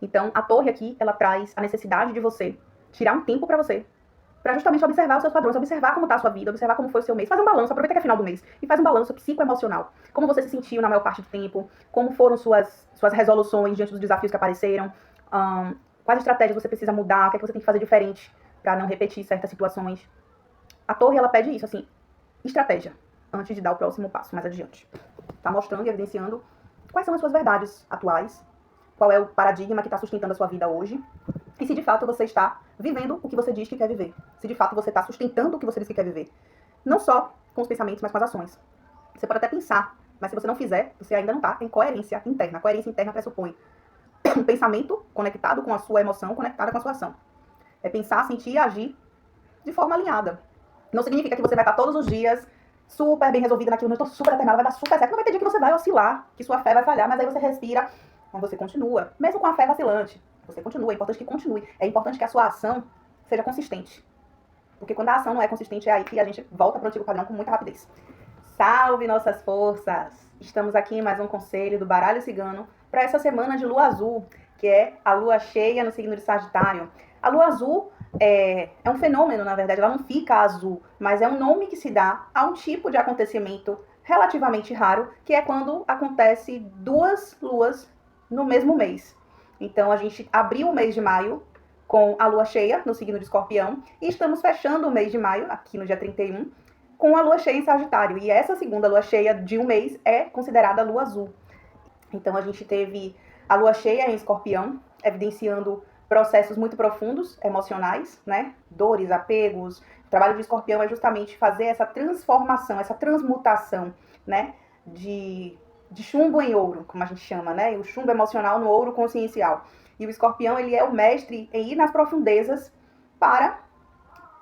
Então, a torre aqui, ela traz a necessidade de você tirar um tempo pra justamente observar os seus padrões, observar como tá a sua vida, observar como foi o seu mês. Faz um balanço, aproveita que é final do mês e faz um balanço psicoemocional. Como você se sentiu na maior parte do tempo, como foram suas resoluções diante dos desafios que apareceram, quais estratégias você precisa mudar, o que é que você tem que fazer diferente pra não repetir certas situações. A torre, ela pede isso, assim, estratégia, antes de dar o próximo passo, mais adiante. Tá mostrando e evidenciando quais são as suas verdades atuais, qual é o paradigma que está sustentando a sua vida hoje, e se de fato você está vivendo o que você diz que quer viver. Se de fato você está sustentando o que você diz que quer viver. Não só com os pensamentos, mas com as ações. Você pode até pensar, mas se você não fizer, você ainda não está em coerência interna. A coerência interna pressupõe um pensamento conectado com a sua emoção, conectada com a sua ação. É pensar, sentir e agir de forma alinhada. Não significa que você vai estar todos os dias super bem resolvida naquilo, não estou super determinada, vai dar super certo. Não vai ter dia que você vai oscilar, que sua fé vai falhar, mas aí você respira, mas você continua. Mesmo com a fé vacilante, você continua. É importante que continue. É importante que a sua ação seja consistente. Porque quando a ação não é consistente, é aí que a gente volta para o antigo padrão com muita rapidez. Salve nossas forças! Estamos aqui em mais um conselho do Baralho Cigano para essa semana de lua azul, que é a lua cheia no signo de Sagitário. A lua azul é um fenômeno, na verdade, ela não fica azul, mas é um nome que se dá a um tipo de acontecimento relativamente raro, que é quando acontece duas luas no mesmo mês. Então, a gente abriu o mês de maio com a lua cheia no signo de Escorpião e estamos fechando o mês de maio, aqui no dia 31, com a lua cheia em Sagitário. E essa segunda lua cheia de um mês é considerada a lua azul. Então, a gente teve a lua cheia em Escorpião, evidenciando processos muito profundos, emocionais, né? Dores, apegos. O trabalho de Escorpião é justamente fazer essa transformação, essa transmutação, né? De chumbo em ouro, como a gente chama, né? O chumbo emocional no ouro consciencial. E o Escorpião, ele é o mestre em ir nas profundezas para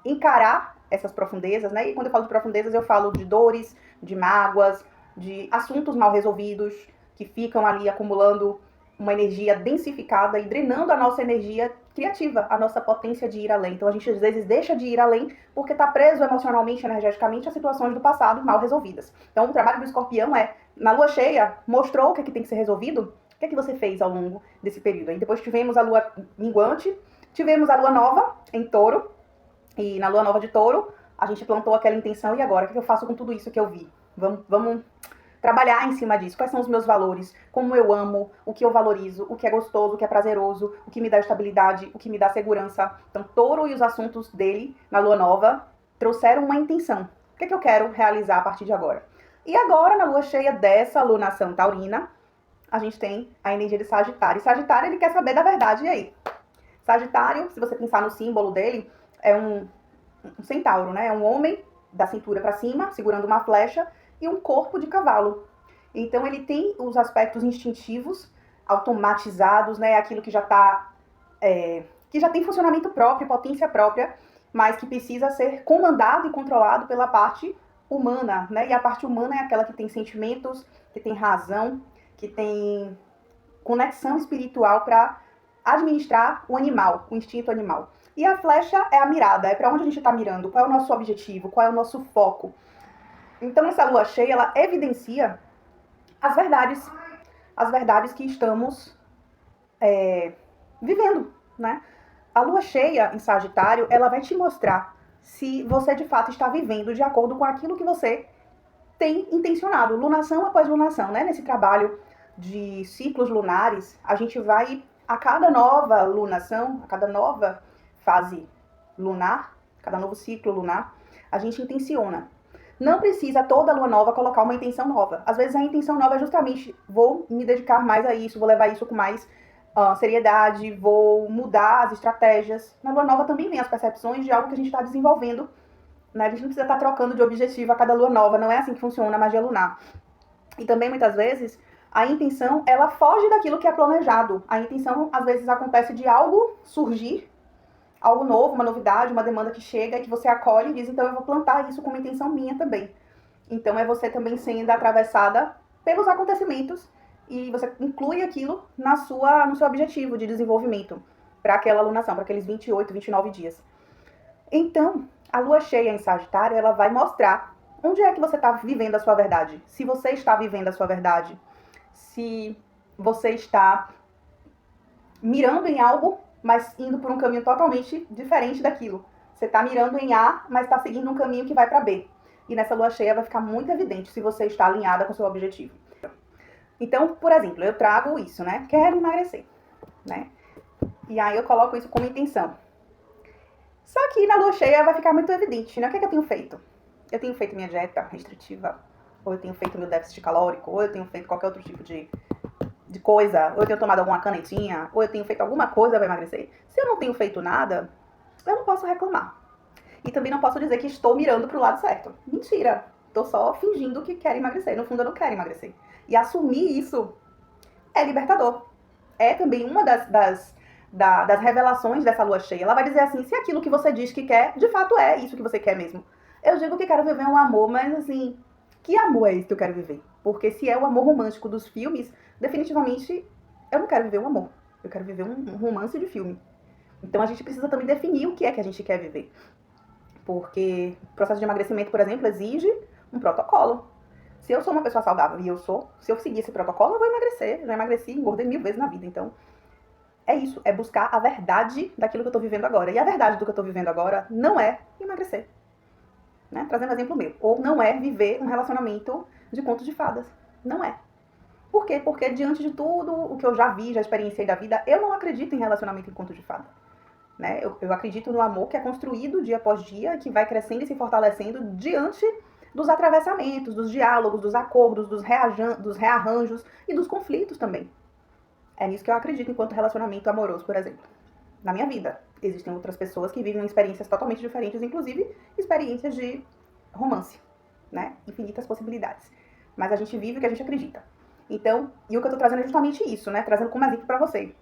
encarar essas profundezas, né? E quando eu falo de profundezas, eu falo de dores, de mágoas, de assuntos mal resolvidos, que ficam ali acumulando uma energia densificada e drenando a nossa energia criativa, a nossa potência de ir além. Então a gente às vezes deixa de ir além porque está preso emocionalmente, energeticamente a situações do passado mal resolvidas. Então o trabalho do Escorpião é, na lua cheia, mostrou o que tem que ser resolvido, o que você fez ao longo desse período. Aí depois tivemos a lua minguante, tivemos a lua nova em Touro, e na lua nova de Touro a gente plantou aquela intenção, e agora o que eu faço com tudo isso que eu vi? Vamos trabalhar em cima disso. Quais são os meus valores? Como eu amo? O que eu valorizo? O que é gostoso? O que é prazeroso? O que me dá estabilidade? O que me dá segurança? Então, Touro e os assuntos dele, na lua nova, trouxeram uma intenção. O que é que eu quero realizar a partir de agora? E agora, na lua cheia dessa lunação taurina, a gente tem a energia de Sagitário. E Sagitário, ele quer saber da verdade. E aí? Sagitário, se você pensar no símbolo dele, é um centauro, né? É um homem da cintura para cima, segurando uma flecha, e um corpo de cavalo. Então ele tem os aspectos instintivos, automatizados, né? Aquilo que já está, que já tem funcionamento próprio, potência própria, mas que precisa ser comandado e controlado pela parte humana, né? E a parte humana é aquela que tem sentimentos, que tem razão, que tem conexão espiritual para administrar o animal, o instinto animal. E a flecha é a mirada, é para onde a gente está mirando, qual é o nosso objetivo, qual é o nosso foco. Então, essa lua cheia, ela evidencia as verdades que estamos vivendo, né? A lua cheia em Sagitário, ela vai te mostrar se você de fato está vivendo de acordo com aquilo que você tem intencionado, lunação após lunação, né? Nesse trabalho de ciclos lunares, a gente vai, a cada nova lunação, a cada nova fase lunar, cada novo ciclo lunar, a gente intenciona. Não precisa toda lua nova colocar uma intenção nova. Às vezes a intenção nova é justamente, vou me dedicar mais a isso, vou levar isso com mais seriedade, vou mudar as estratégias. Na lua nova também vem as percepções de algo que a gente está desenvolvendo, né? A gente não precisa estar trocando de objetivo a cada lua nova, não é assim que funciona a magia lunar. E também, muitas vezes, a intenção, ela foge daquilo que é planejado. A intenção, às vezes, acontece de algo surgir, algo novo, uma novidade, uma demanda que chega e que você acolhe e diz, então eu vou plantar isso com uma intenção minha também. Então é você também sendo atravessada pelos acontecimentos e você inclui aquilo no seu objetivo de desenvolvimento para aquela alunação, para aqueles 28, 29 dias. Então, a lua cheia em Sagitário, ela vai mostrar onde é que você está vivendo a sua verdade. Se você está vivendo a sua verdade, se você está mirando em algo, mas indo por um caminho totalmente diferente daquilo. Você está mirando em A, mas está seguindo um caminho que vai para B. E nessa lua cheia vai ficar muito evidente se você está alinhada com o seu objetivo. Então, por exemplo, eu trago isso, né? Quero emagrecer, né? E aí eu coloco isso como intenção. Só que na lua cheia vai ficar muito evidente, né? O que é que eu tenho feito? Eu tenho feito minha dieta restritiva, ou eu tenho feito meu déficit calórico, ou eu tenho feito qualquer outro tipo de coisa, ou eu tenho tomado alguma canetinha, ou eu tenho feito alguma coisa para emagrecer. Se eu não tenho feito nada, eu não posso reclamar. E também não posso dizer que estou mirando pro lado certo. Mentira. Tô só fingindo que quero emagrecer. No fundo, eu não quero emagrecer. E assumir isso é libertador. É também uma das revelações dessa lua cheia. Ela vai dizer assim, se aquilo que você diz que quer, de fato é isso que você quer mesmo. Eu digo que quero viver um amor, mas assim, que amor é esse que eu quero viver? Porque se é o amor romântico dos filmes, definitivamente eu não quero viver um amor. Eu quero viver um romance de filme. Então a gente precisa também definir o que é que a gente quer viver. Porque o processo de emagrecimento, por exemplo, exige um protocolo. Se eu sou uma pessoa saudável e eu sou, se eu seguir esse protocolo, eu vou emagrecer. Eu já emagreci, engordei 1000 vezes na vida. Então, é isso. É buscar a verdade daquilo que eu tô vivendo agora. E a verdade do que eu tô vivendo agora não é emagrecer. Né? Trazendo um exemplo meu. Ou não é viver um relacionamento de contos de fadas. Não é. Por quê? Porque diante de tudo o que eu já vi, já experienciei da vida, eu não acredito em relacionamento em conto de fada. Né? Eu acredito no amor que é construído dia após dia, que vai crescendo e se fortalecendo diante dos atravessamentos, dos diálogos, dos acordos, dos rearranjos e dos conflitos também. É nisso que eu acredito enquanto relacionamento amoroso, por exemplo. Na minha vida, existem outras pessoas que vivem experiências totalmente diferentes, inclusive experiências de romance, né? Infinitas possibilidades. Mas a gente vive o que a gente acredita. Então, e o que eu tô trazendo é justamente isso, né? Trazendo como exemplo pra você.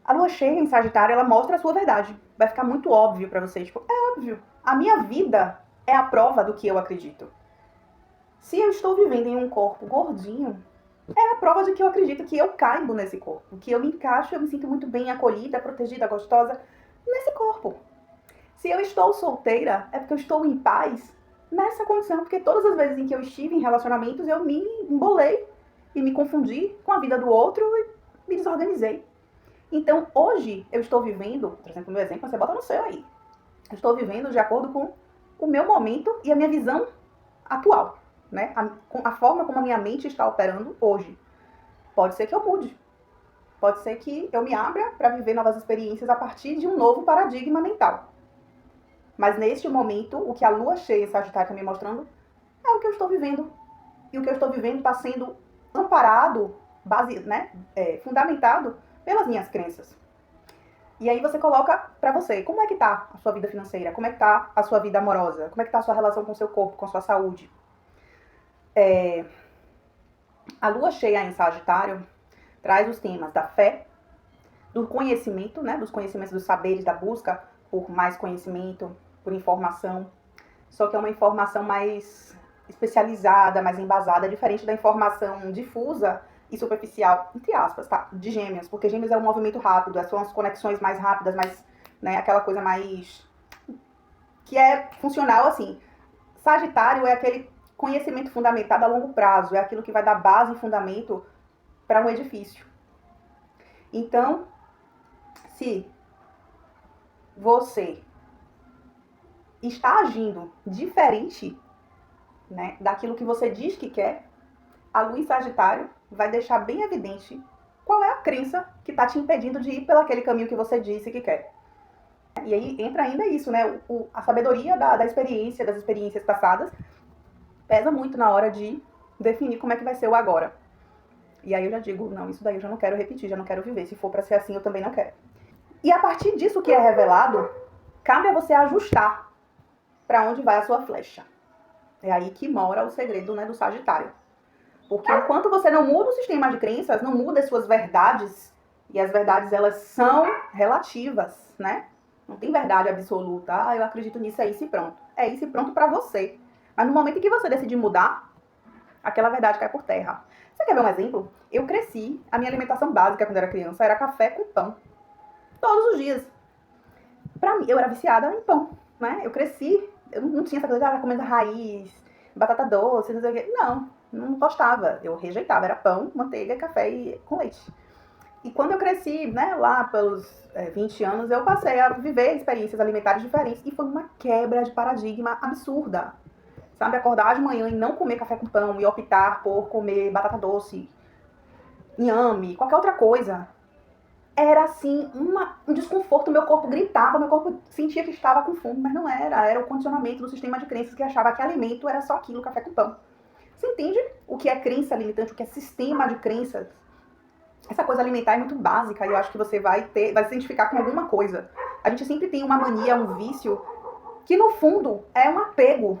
A lua cheia em Sagitário, ela mostra a sua verdade. Vai ficar muito óbvio pra você. Tipo, é óbvio. A minha vida é a prova do que eu acredito. Se eu estou vivendo em um corpo gordinho, é a prova de que eu acredito que eu caibo nesse corpo. Que eu me encaixo, eu me sinto muito bem acolhida, protegida, gostosa nesse corpo. Se eu estou solteira, é porque eu estou em paz nessa condição. Porque todas as vezes em que eu estive em relacionamentos, eu me embolei e me confundi com a vida do outro e me desorganizei. Então, hoje, eu estou vivendo, por exemplo, o meu exemplo, você bota no seu aí. Eu estou vivendo de acordo com o meu momento e a minha visão atual, né? A forma como a minha mente está operando hoje. Pode ser que eu mude. Pode ser que eu me abra para viver novas experiências a partir de um novo paradigma mental. Mas neste momento, o que a lua cheia em Sagitário está me mostrando é o que eu estou vivendo. E o que eu estou vivendo está sendo amparado, fundamentado pelas minhas crenças. E aí você coloca pra você, como é que tá a sua vida financeira? Como é que tá a sua vida amorosa? Como é que tá a sua relação com o seu corpo, com a sua saúde? A lua cheia em Sagitário traz os temas da fé, do conhecimento, né? Dos conhecimentos, dos saberes, da busca por mais conhecimento, por informação. Só que é uma informação mais especializada, mais embasada, diferente da informação difusa e superficial, entre aspas, tá? De Gêmeos, porque Gêmeos é um movimento rápido, são as conexões mais rápidas, mais, né, aquela coisa mais que é funcional assim. Sagitário é aquele conhecimento fundamentado a longo prazo, é aquilo que vai dar base e fundamento para um edifício. Então, se você está agindo diferente, né, daquilo que você diz que quer, a lua em Sagitário vai deixar bem evidente qual é a crença que está te impedindo de ir pelo aquele caminho que você disse que quer. E aí entra ainda isso, né? A sabedoria da experiência, das experiências passadas, pesa muito na hora de definir como é que vai ser o agora. E aí eu já digo, não, isso daí eu já não quero repetir, já não quero viver. Se for para ser assim, eu também não quero. E a partir disso que é revelado, cabe a você ajustar para onde vai a sua flecha. É aí que mora o segredo, né, do Sagitário. Porque enquanto você não muda o sistema de crenças, não muda as suas verdades, e as verdades elas são relativas, né? Não tem verdade absoluta. Ah, eu acredito nisso, é isso e pronto. É isso e pronto pra você. Mas no momento em que você decide mudar, aquela verdade cai por terra. Você quer ver um exemplo? Eu cresci, a minha alimentação básica quando eu era criança era café com pão. Todos os dias. Pra mim, eu era viciada em pão, né? Eu cresci, eu não tinha essa coisa de comendo raiz, batata doce, não sei o quê. Não gostava, eu rejeitava. Era pão, manteiga, café com leite. E quando eu cresci, né, lá pelos 20 anos, eu passei a viver experiências alimentares diferentes e foi uma quebra de paradigma absurda. Sabe, acordar de manhã e não comer café com pão e optar por comer batata doce, inhame, qualquer outra coisa. Era assim, um desconforto, meu corpo gritava, meu corpo sentia que estava com fome, mas não era. Era o condicionamento do sistema de crenças que achava que alimento era só aquilo, café com pão. Você entende o que é crença limitante, o que é sistema de crenças? Essa coisa alimentar é muito básica e eu acho que você vai se identificar com alguma coisa. A gente sempre tem uma mania, um vício, que no fundo é um apego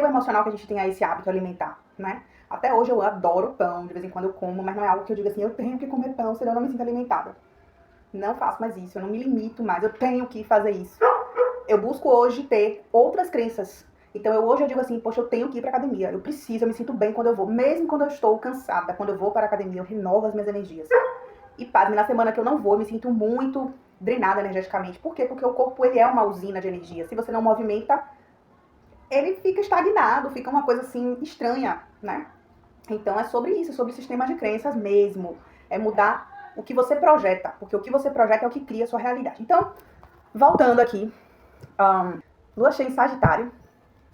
emocional que a gente tem a esse hábito alimentar, né? Até hoje eu adoro pão, de vez em quando eu como, mas não é algo que eu digo assim, eu tenho que comer pão, senão eu não me sinto alimentada. Não faço mais isso, eu não me limito mais, eu tenho que fazer isso. Eu busco hoje ter outras crenças. Então hoje eu digo assim, poxa, eu tenho que ir pra academia, eu preciso, eu me sinto bem quando eu vou. Mesmo quando eu estou cansada, quando eu vou para a academia, eu renovo as minhas energias. E pasme, na semana que eu não vou, eu me sinto muito drenada energeticamente. Por quê? Porque o corpo, ele é uma usina de energia. Se você não movimenta, ele fica estagnado, fica uma coisa assim estranha, né? Então é sobre isso, sobre sistemas de crenças mesmo. É mudar o que você projeta, porque o que você projeta é o que cria a sua realidade. Então, voltando aqui, lua cheia em Sagitário,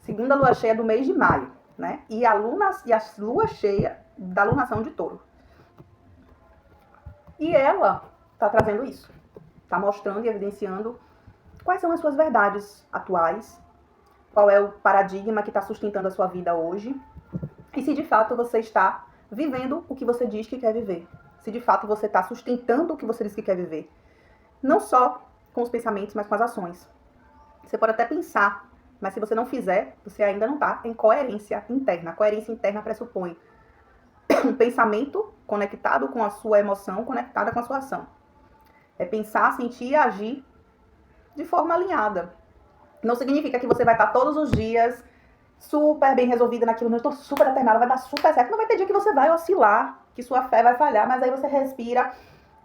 segunda lua cheia do mês de maio, né? E a lua cheia da lunação de Touro. E ela tá trazendo isso, tá mostrando e evidenciando quais são as suas verdades atuais, qual é o paradigma que está sustentando a sua vida hoje, e se de fato você está vivendo o que você diz que quer viver. Se de fato você está sustentando o que você diz que quer viver. Não só com os pensamentos, mas com as ações. Você pode até pensar, mas se você não fizer, você ainda não está em coerência interna. A coerência interna pressupõe um pensamento conectado com a sua emoção, conectada com a sua ação. É pensar, sentir e agir de forma alinhada. Não significa que você vai estar todos os dias super bem resolvida naquilo, eu estou super determinada, vai dar super certo. Não vai ter dia que você vai oscilar, que sua fé vai falhar, mas aí você respira,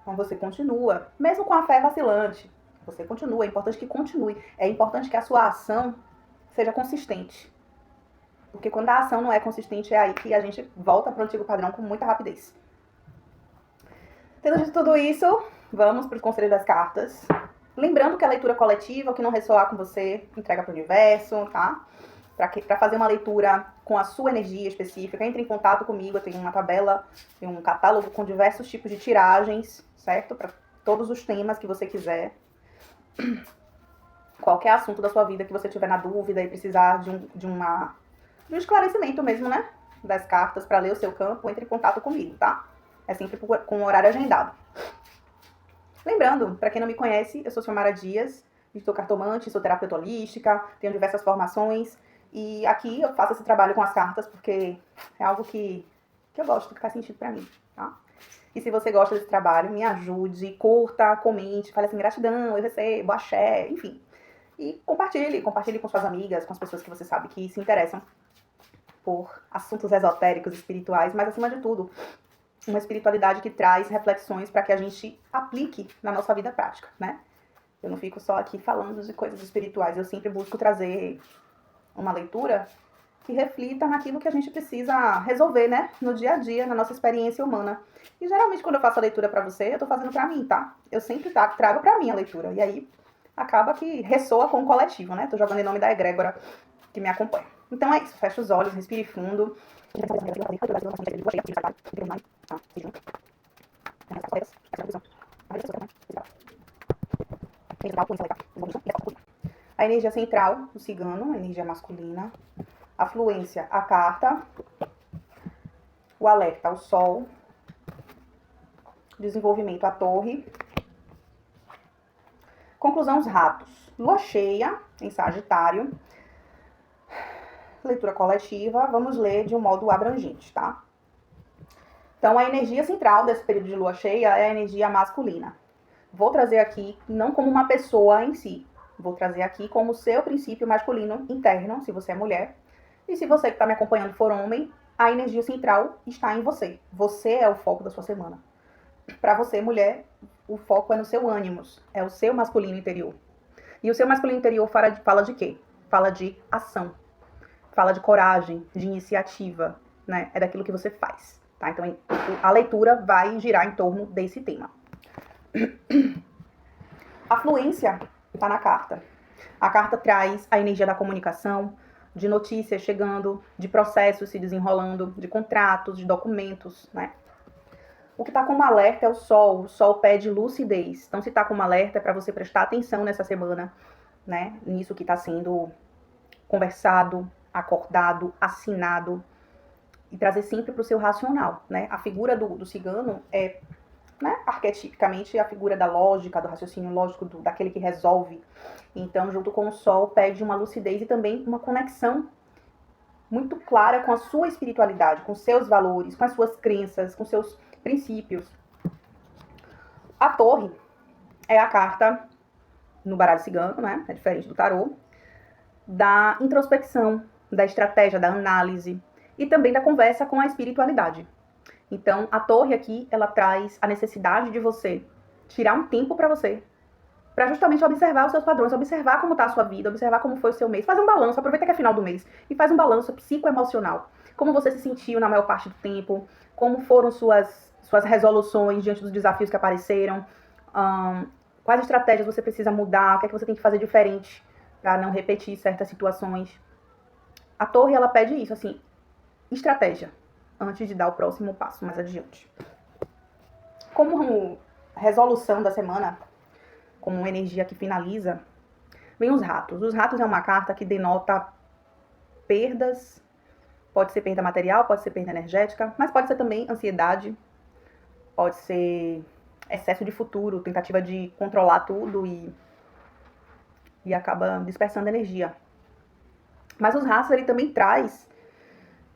mas você continua. Mesmo com a fé vacilante, você continua. É importante que continue. É importante que a sua ação seja consistente. Porque quando a ação não é consistente, é aí que a gente volta para o antigo padrão com muita rapidez. Tendo dito tudo isso, vamos para os conselhos das cartas. Lembrando que a leitura coletiva, o que não ressoar com você, entrega para o universo, tá? Para fazer uma leitura com a sua energia específica, entre em contato comigo. Eu tenho uma tabela, tenho um catálogo com diversos tipos de tiragens, certo? Para todos os temas que você quiser. Qualquer assunto da sua vida que você tiver na dúvida e precisar de um esclarecimento mesmo, né? Das cartas para ler o seu campo, entre em contato comigo, tá? É sempre com um horário agendado. Lembrando, para quem não me conhece, eu sou Xiomara Dias, sou cartomante, sou terapeuta holística, tenho diversas formações. E aqui eu faço esse trabalho com as cartas porque é algo que eu gosto, que faz sentido pra mim, tá? E se você gosta desse trabalho, me ajude, curta, comente, fale assim, gratidão, eu recebo, axé, enfim. E compartilhe com suas amigas, com as pessoas que você sabe que se interessam por assuntos esotéricos, espirituais, mas acima de tudo, uma espiritualidade que traz reflexões para que a gente aplique na nossa vida prática, né? Eu não fico só aqui falando de coisas espirituais, eu sempre busco trazer uma leitura que reflita naquilo que a gente precisa resolver, né? No dia a dia, na nossa experiência humana. E geralmente quando eu faço a leitura pra você, eu tô fazendo pra mim, tá? Eu sempre trago pra mim a leitura. E aí acaba que ressoa com o coletivo, né? Tô jogando em nome da egrégora que me acompanha. Então é isso, fecha os olhos, respire fundo. A energia central, o cigano, a energia masculina. A fluência, a carta. O alerta, o sol. Desenvolvimento, a torre. Conclusão, os ratos. Lua cheia, em Sagitário. Leitura coletiva. Vamos ler de um modo abrangente, tá? Então, a energia central desse período de lua cheia é a energia masculina. Vou trazer aqui, não como uma pessoa em si. Vou trazer aqui como o seu princípio masculino interno, se você é mulher. E se você que está me acompanhando for homem, a energia central está em você. Você é o foco da sua semana. Para você, mulher, o foco é no seu ânimos. É o seu masculino interior. E o seu masculino interior fala de quê? Fala de ação. Fala de coragem, de iniciativa, né? É daquilo que você faz, tá? Então, a leitura vai girar em torno desse tema. A fluência está na carta. A carta traz a energia da comunicação, de notícias chegando, de processos se desenrolando, de contratos, de documentos, né? O que está como alerta é o Sol. O Sol pede lucidez. Então, se está como alerta, é para você prestar atenção nessa semana, né? Nisso que está sendo conversado, acordado, assinado, e trazer sempre para o seu racional, né? A figura do cigano é, né, arquetipicamente a figura da lógica, do raciocínio lógico, daquele que resolve. Então, junto com o Sol, pede uma lucidez e também uma conexão muito clara com a sua espiritualidade, com seus valores, com as suas crenças, com seus princípios. A Torre é a carta no baralho cigano, né? É diferente do tarô, da introspecção, da estratégia, da análise e também da conversa com a espiritualidade. Então, a Torre aqui, ela traz a necessidade de você tirar um tempo para você, para justamente observar os seus padrões, observar como está a sua vida, observar como foi o seu mês, faz um balanço, aproveita que é final do mês e faz um balanço psicoemocional. Como você se sentiu na maior parte do tempo, como foram suas resoluções diante dos desafios que apareceram, quais estratégias você precisa mudar, o que é que você tem que fazer diferente para não repetir certas situações. A Torre, ela pede isso, assim, estratégia, antes de dar o próximo passo mais adiante. Como resolução da semana, como uma energia que finaliza, vem os ratos. Os ratos é uma carta que denota perdas, pode ser perda material, pode ser perda energética, mas pode ser também ansiedade, pode ser excesso de futuro, tentativa de controlar tudo e acaba dispersando energia. Mas os ratos, ele também traz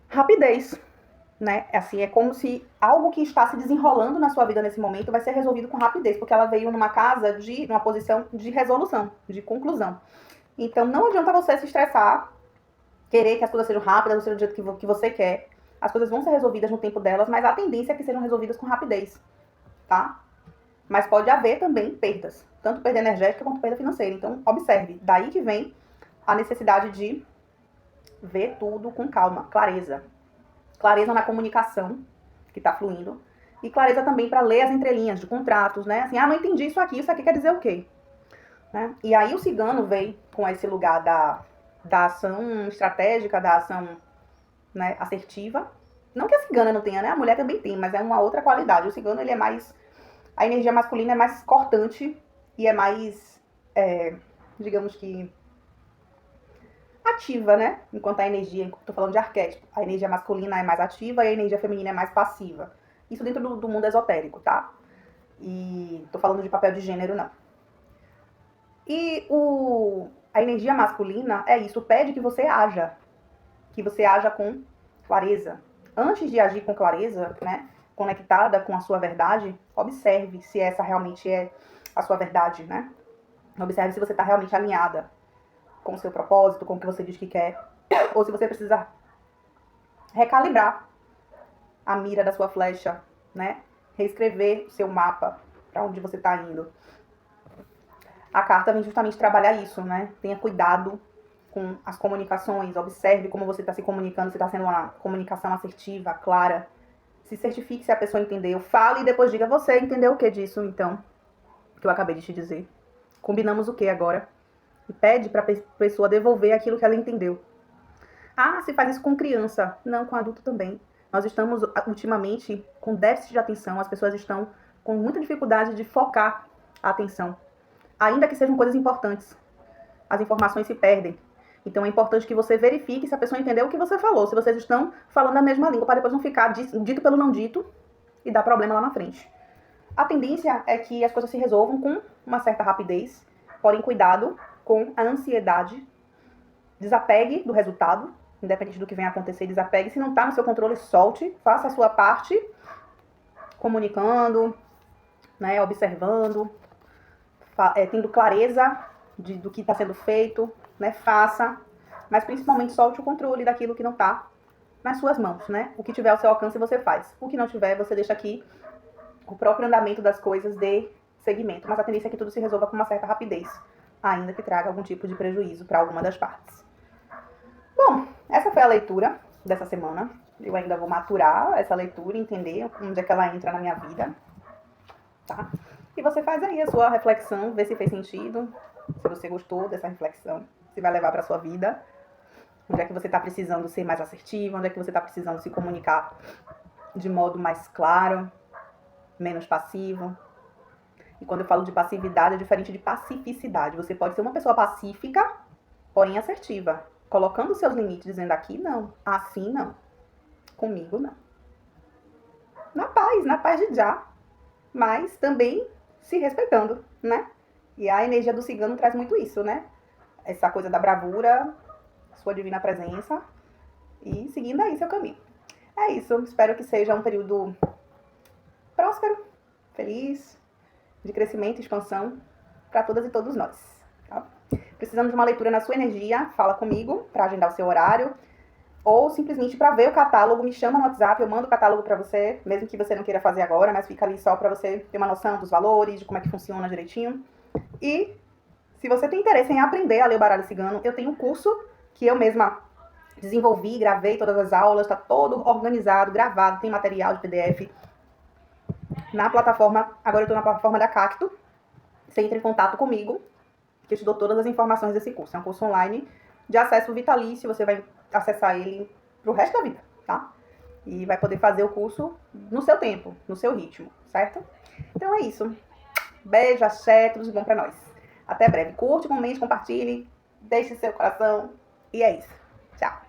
rapidez, né? Assim, é como se algo que está se desenrolando na sua vida nesse momento vai ser resolvido com rapidez, porque ela veio numa numa posição de resolução, de conclusão. Então, não adianta você se estressar, querer que as coisas sejam rápidas, do jeito que você quer. As coisas vão ser resolvidas no tempo delas, mas a tendência é que sejam resolvidas com rapidez, tá? Mas pode haver também perdas, tanto perda energética quanto perda financeira. Então, observe. Daí que vem a necessidade de ver tudo com calma, clareza. Clareza na comunicação que está fluindo. E clareza também para ler as entrelinhas de contratos, né? Assim, não entendi isso aqui quer dizer o quê? Né? E aí o cigano vem com esse lugar da ação estratégica, da ação, né, assertiva. Não que a cigana não tenha, né? A mulher também tem, mas é uma outra qualidade. O cigano, ele é mais... A energia masculina é mais cortante e é mais, digamos que, ativa, né? Enquanto a energia, tô falando de arquétipo, a energia masculina é mais ativa e a energia feminina é mais passiva. Isso dentro do mundo esotérico, tá? E tô falando de papel de gênero, não. E a energia masculina é isso, pede que você haja com clareza. Antes de agir com clareza, né, conectada com a sua verdade, observe se essa realmente é a sua verdade, né? Observe se você está realmente alinhada com o seu propósito, com o que você diz que quer, ou se você precisa recalibrar a mira da sua flecha, né? Reescrever o seu mapa para onde você está indo. A carta vem justamente trabalhar isso, né? Tenha cuidado com as comunicações, observe como você está se comunicando, se está sendo uma comunicação assertiva, clara. Se certifique se a pessoa entendeu. Fale e depois diga, você entendeu o que disso, então? Que eu acabei de te dizer. Combinamos o que agora? E pede para a pessoa devolver aquilo que ela entendeu. Se faz isso com criança. Não, com adulto também. Nós estamos, ultimamente, com déficit de atenção. As pessoas estão com muita dificuldade de focar a atenção. Ainda que sejam coisas importantes. As informações se perdem. Então é importante que você verifique se a pessoa entendeu o que você falou. Se vocês estão falando a mesma língua, para depois não ficar dito pelo não dito e dar problema lá na frente. A tendência é que as coisas se resolvam com uma certa rapidez. Porém, cuidado com a ansiedade. Desapegue do resultado. Independente do que venha acontecer, desapegue. Se não está no seu controle, solte. Faça a sua parte. Comunicando, né, observando. Tendo clareza do que está sendo feito, né? Faça, mas principalmente solte o controle daquilo que não está nas suas mãos, né? O que tiver ao seu alcance você faz. O que não tiver, você deixa aqui o próprio andamento das coisas de seguimento. Mas a tendência é que tudo se resolva com uma certa rapidez, ainda que traga algum tipo de prejuízo para alguma das partes. Bom, essa foi a leitura dessa semana. Eu ainda vou maturar essa leitura, entender onde é que ela entra na minha vida, tá? E você faz aí a sua reflexão, vê se fez sentido, se você gostou dessa reflexão, se vai levar para sua vida. Onde é que você está precisando ser mais assertivo, onde é que você está precisando se comunicar de modo mais claro, menos passivo. E quando eu falo de passividade, é diferente de pacificidade. Você pode ser uma pessoa pacífica, porém assertiva, colocando seus limites, dizendo aqui não, assim não, comigo não. Na paz de já, mas também se respeitando, né? E a energia do cigano traz muito isso, né? Essa coisa da bravura, sua divina presença e seguindo aí seu caminho. É isso, espero que seja um período próspero, feliz, de crescimento e expansão para todas e todos nós. Tá? Precisando de uma leitura na sua energia, fala comigo para agendar o seu horário. Ou simplesmente para ver o catálogo, me chama no WhatsApp, eu mando o catálogo para você, mesmo que você não queira fazer agora, mas fica ali só para você ter uma noção dos valores, de como é que funciona direitinho. E se você tem interesse em aprender a ler o baralho cigano, eu tenho um curso que eu mesma desenvolvi, gravei todas as aulas, está todo organizado, gravado, tem material de PDF na plataforma, agora eu estou na plataforma da Cacto. Você entra em contato comigo, que eu te dou todas as informações desse curso. É um curso online de acesso vitalício, você vai acessar ele pro resto da vida, tá? E vai poder fazer o curso no seu tempo, no seu ritmo, certo? Então é isso. Beijo, axé, tudo de bom pra nós. Até breve. Curte, comente, compartilhe, deixe seu coração. E é isso. Tchau.